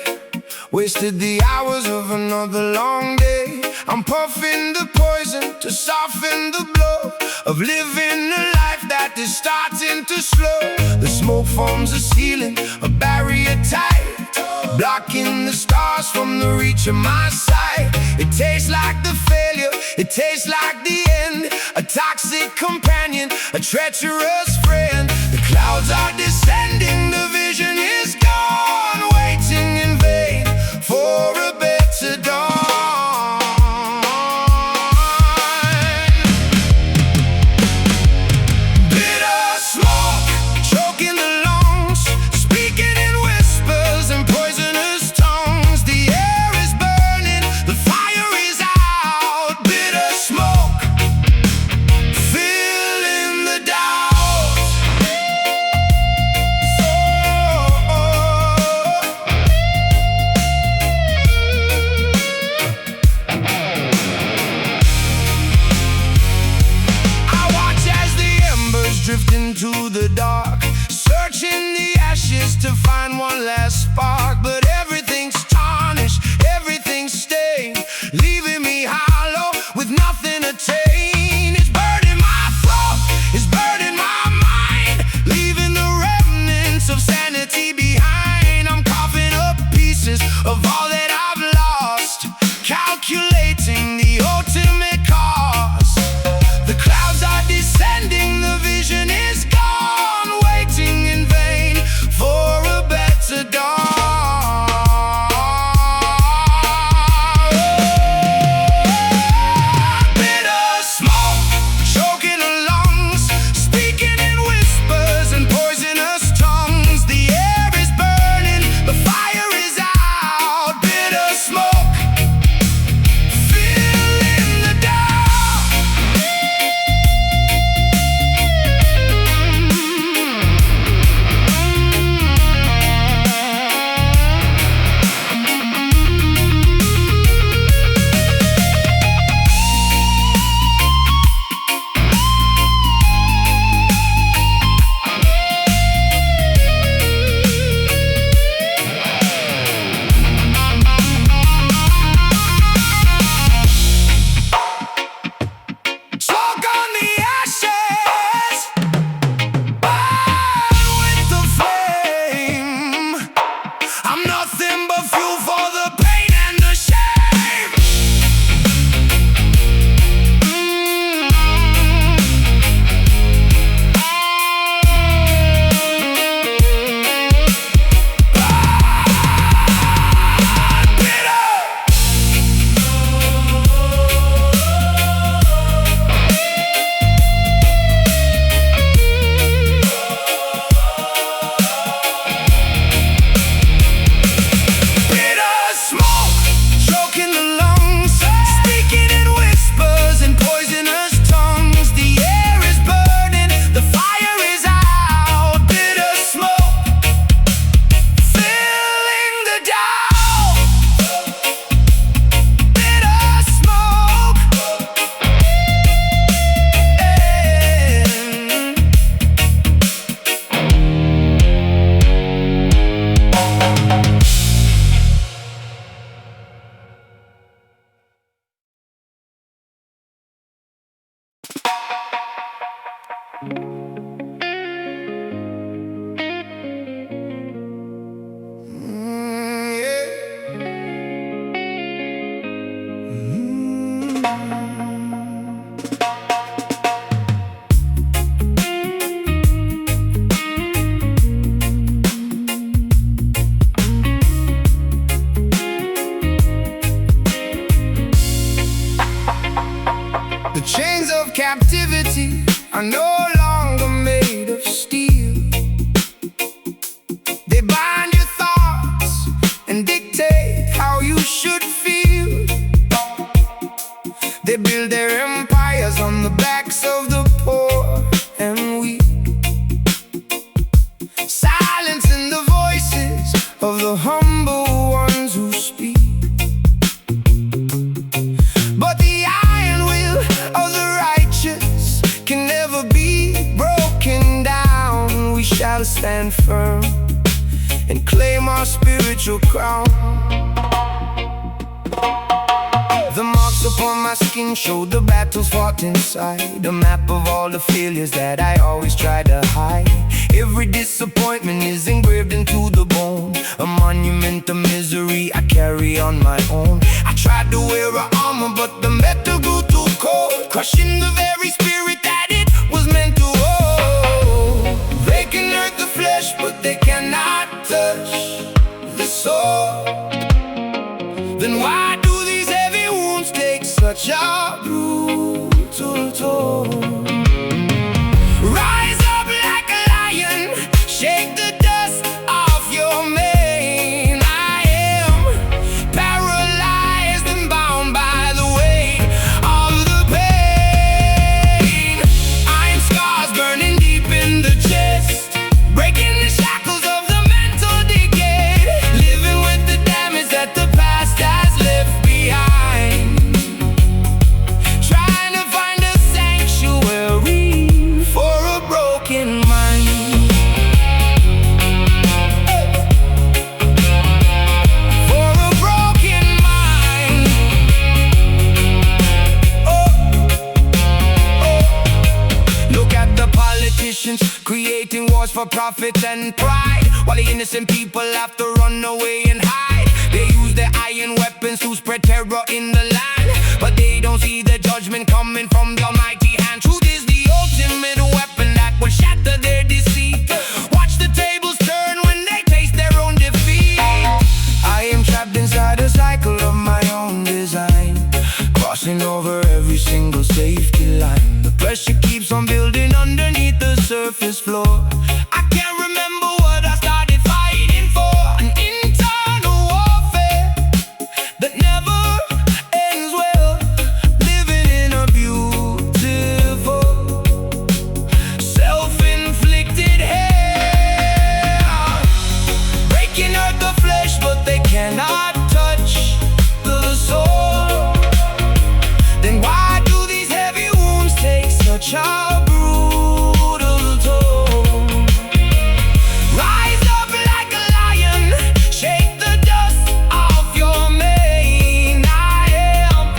wasted the hours of another long day. I'm puffing the poison to soften the blow of living a life that is starting to slow. The smoke forms a ceiling, a barrier tight, blocking the stars from the reach of my sight. It tastes like the failure, it tastes like the end, a toxic companion, a treacherous friend. The clouds are descending, the vision is gone, waiting in vain for a better dawn. Bitter smoke, choking the lungs, speaking in whispers and poisonous tongues. The air is burning, the fire is out. Bitter smoke, filling the doubt. I watch as the embers drift into the dark, searching the ashes to find one last spark. But everything's tarnished, everything's stained, leaving me hollow with nothing to attain. It's burning my throat, it's burning my mind, leaving the remnants of sanity behind. I'm coughing up pieces of all that I've lost, calculating the ultimate cost. The clouds are descending, the vision is gone, waiting in vain for a better dawn. Bitter smoke, choking the lungs, speaking in whispers and poisonous tongues. The air is burning, the fire is out. Bitter smoke, filling the dark. Smoke on the ashes, burn with the flame. I'm nothing but fuel for the pain and the shame. Bitter. Bitter smoke, choking the lungs, speaking in whispers and poisonous tongues. The air is burning, the fire is out. Bitter smoke, filling the doubt. Bitter smoke, the chains of captivity are no longer made of steel. They bind your thoughts and dictate how you should feel. They build their empires on the backs of the poor and weak, silencing the voices of the humble ones who speak. But the iron will of the righteous can never be broken down. We shall stand firm and claim our spiritual crown. The marks upon my skin show the battles fought inside, a map of all the failures that I always try to hide. Every disappointment is engraved into the bone, a monument of misery I carry on my own. I tried to wear an armor, but the metal grew too cold, crushing the very spirit that it was meant to hold. They can hurt the flesh, but they cannot touch the soul. Then why do these heavy wounds take such a brutal toll? Rise up like a lion, shake the dust off your mane. I am paralyzed and bound by the weight of the pain. Iron scars burning deep in the chest, breaking the shackles of the mental decay, living with the damage that the past has left behind, trying to find a sanctuary for a broken mind. For a broken mind. Look at the politicians creating wars for profit and pride, while the innocent people have to run away and hide. They use their iron weapons to spread terror in the land, but they don't see the judgment coming from the almighty hand. Truth is the ultimate weapon that will shatter their deceit. Watch the tables turn when they taste their own defeat. I am trapped inside a cycle of my own design, crossing over every single safety line. The pressure keeps on building underneath the surface floor. I can't remember what I started fighting for, an internal warfare that never ends well, living in a beautiful self-inflicted hell. Breaking hurt the flesh, but they cannot touch the soul. Then why do these heavy wounds take such a brutal toll? Rise up like a lion, shake the dust off your mane. I am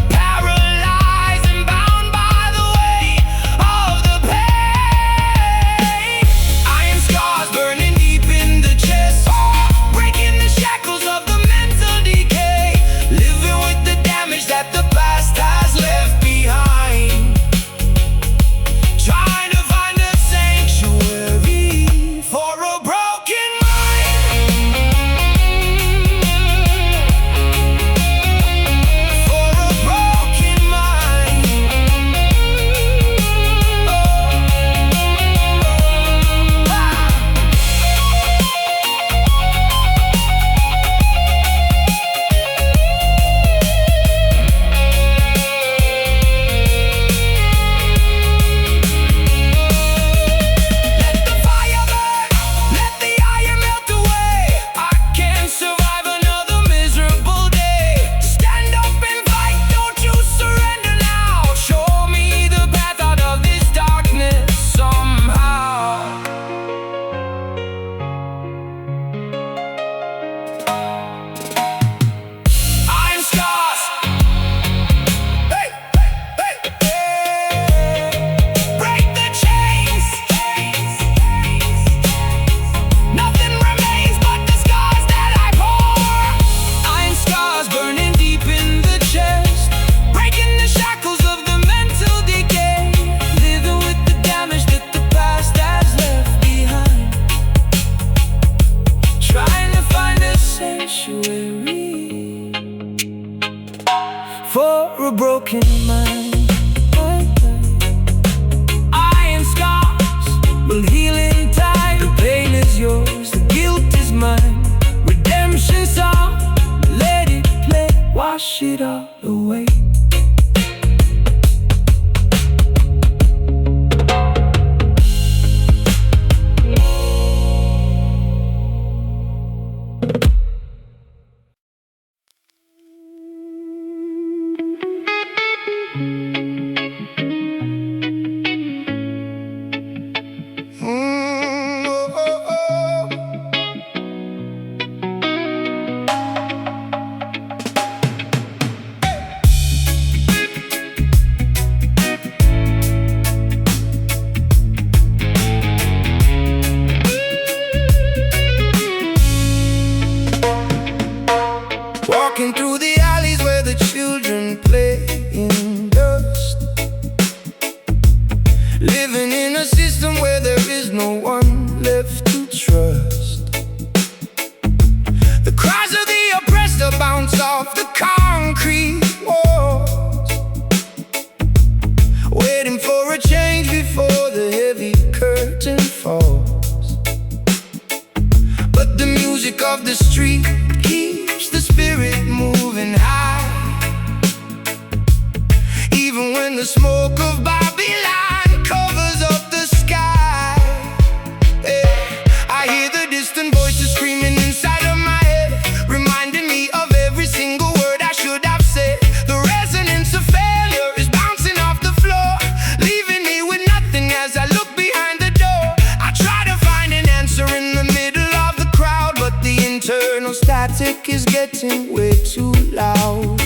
paralyzed and bound by the weight of the pain. Iron scars burning deep in the chest, breaking the shackles of the mental decay, living with the damage that the past has left behind, trying to find a sanctuary for a broken mind. For a broken mind. Let the fire burn, let the iron melt away. I can't survive another miserable day. Stand up and fight, don't you surrender now. Show me the path out of this darkness somehow. Iron scars. Hey, hey, hey. Break the chains. Nothing remains but the scars that I bore. Iron scars burning deep in the chest, breaking the shackles of the mental decay, living with the damage that the past has left behind, trying to find a sanctuary for a broken mind. Iron scars will heal in time. The pain is yours, the guilt is mine. Redemption song, let it play, wash it all away. street keeps the spirit moving high. Even when the smoke of Babylon covers up the sky, I hear the distant voices screaming inside of my head, reminding me of every single word I should have said. The resonance of failure is bouncing off the floor, leaving me with nothing as I look behind the door. I try to find an answer in the middle of the crowd, but the internal static is getting way too loud.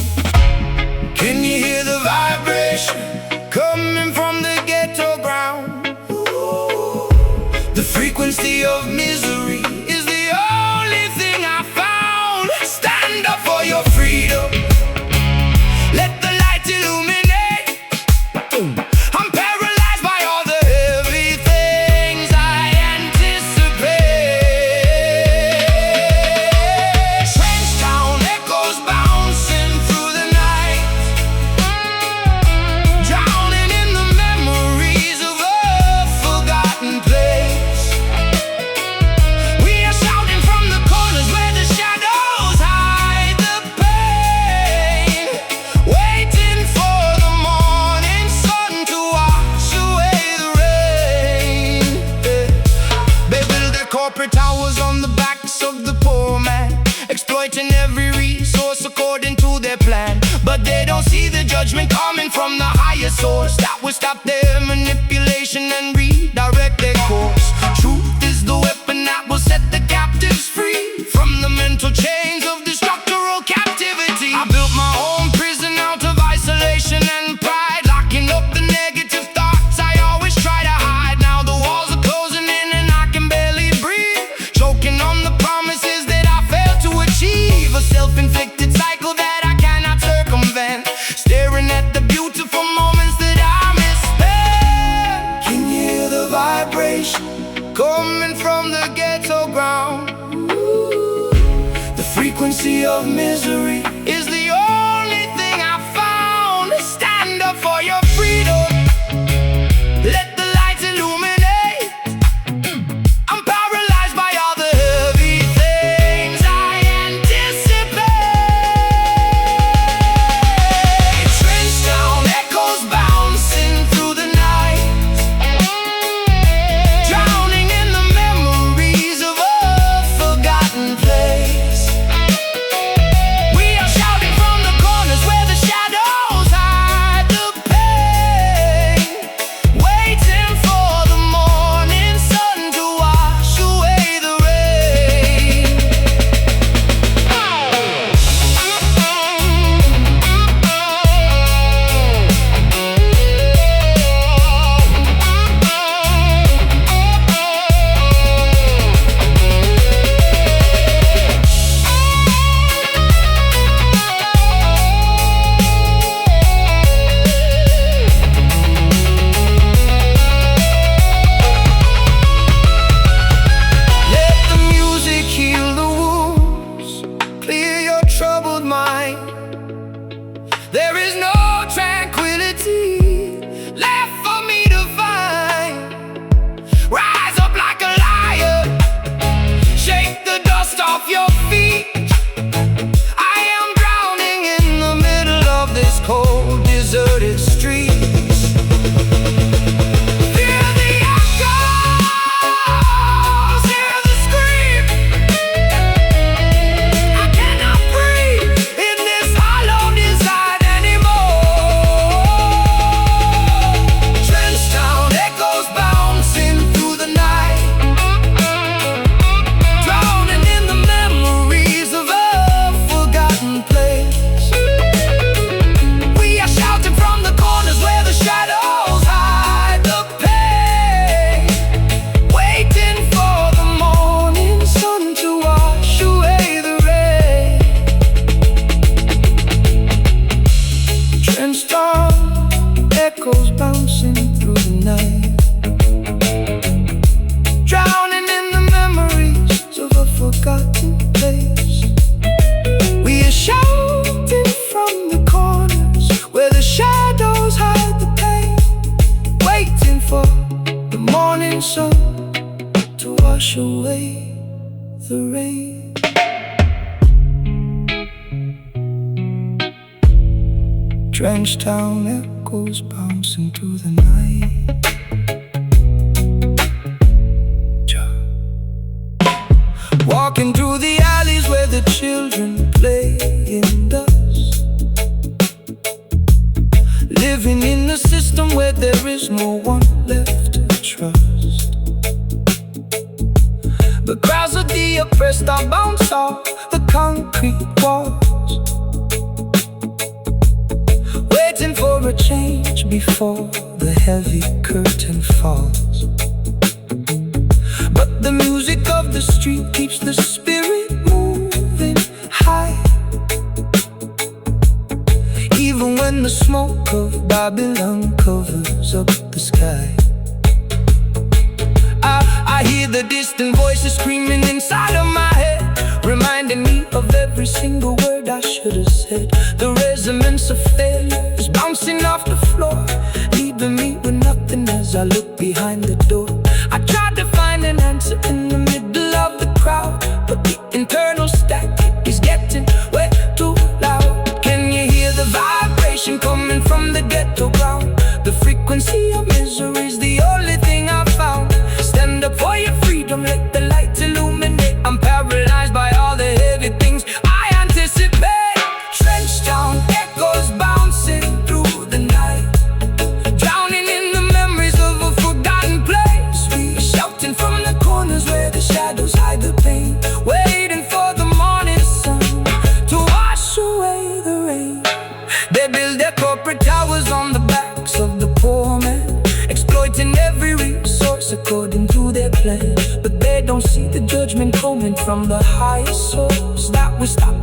Can you hear the vibration coming from the ghetto ground? The frequency of misery is the only thing I found. Stand up for your freedom, let the light illuminate. I'm paralyzed by all the heavy things I anticipate. Trench town echoes bouncing through the night, drowning in the memories of a forgotten place. We are shouting from the corners where the shadows hide the pain, waiting for the morning sun to wash away the rain. They build their corporate towers on the backs of the poor man, exploiting every resource according to their plan. But they don't see the judgment coming from the higher source that will stop their manipulation and redirect their course. Truth is the weapon that will set the captives free from the mental chains of the structural captivity. I built my own prison out of isolation and pride, locking up the negative thoughts I always try to hide. Now the walls are closing in and I can barely breathe, choking on the promises that I failed to achieve. A self-inflicted cycle that I cannot circumvent, staring at the beautiful moments that I miss. Can you hear the vibration coming from the ghetto ground? The frequency of misery is the only thing I found. Stand up for your freedom, let the light illuminate. I'm paralyzed by all the heavy things I anticipate. Trench town echoes bouncing through the night, drowning in the memories of a forgotten place. We are shouting Trenchtown echoes bouncing through the night. Walking through the alleys where the children play in dust, living in a system where there is no one left to trust. The crowds of the oppressed are bounce off the concrete walls, waiting for a change before the heavy curtain falls. But the music of the street keeps the spirit moving high, even when the smoke of Babylon covers up the sky. I hear the distant voices screaming inside of my head, reminding me of every single word I should have said. The resonance of failure is bouncing off the floor, leaving me with nothing as I look behind the door. I tried to find an answer in the middle of the crowd, but the internal static is getting way too loud. Can you hear the vibration coming from the ghetto ground? The frequency of misery's the only thing I found. Stand up for your freedom, let the light illuminate. I'm paralyzed by all the heavy things I anticipate. Trenchtown echoes bouncing through the night, drowning in the memories of a forgotten place. We are shouting from the corners where the shadows hide the pain, waiting for the morning sun to wash away the rain. They build their corporate towers on the backs of the poor man, exploiting every resource according to their plan. But they don't see the judgment coming from the highest source that will stop